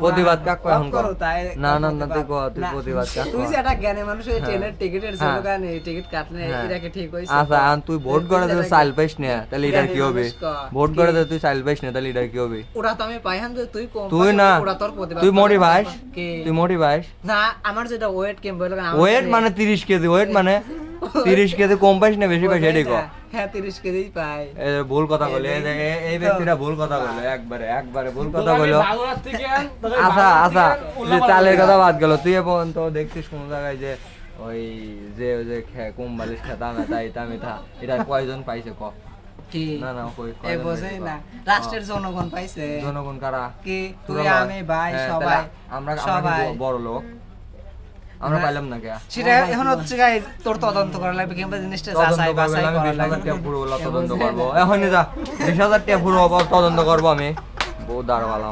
প্রতিবাদ কাক এখন না না না তুই তুই প্রতিবাদ কাক তুই যে একটা জ্ঞানী মানুষ এই ট্রেনের টিকিটের জন্য কারণে টিকিট কাটলে এটাকে ঠিক হইছে আচ্ছা আর তুই ভোট করে দে চাল পাইস না তাহলে এটা কি হবে ভোট করে দে তুই চাল পাইস না তাহলে এটা কি হবে ওটা তো আমি পাইহাম যে তুই কম তুই না ওটা তোর প্রতিবাদ তুই মোটি ভাইস তুই মোটি ভাইস না আমার যেটা ওয়েট কেম বলে ওয়েট মানে 30 কেজি ওয়েট মানে 30 কেজি কম পাইস না বেশি পাইস এটাই কো হ্যাঁ 30 কেজি পাই এই ভুল কথা বলে এই ব্যক্তিটা ভুল কথা বলে একবারে ভুল কথা বলে আচ্ছা আচ্ছা যে চালের কথা বাদ গেল তুই এখন তো দেখছিস কোন জায়গায় যে ওই যে কম বালিশ খেতা মেতা এটা মেথা এটা কয়জন পাইছে ক কি না না কই এই বোঝাই না রাষ্ট্রের জনগণ পাইছে জনগণ কারা কি তুই আমি ভাই সবাই আমরা বড় লোক আমরা পাইলাম না কে সেটা এখন হচ্ছে গাইস তোর তদন্ত করা লাগবে কিংবা জিনিসটা যাচাই বাছাই করা লাগবে আমি 20,000 টাকা পুরো তদন্ত করব এখনই যা 20,000 টাকা পুরো তদন্ত করব আমি বহুত দাঁড়াওয়ালা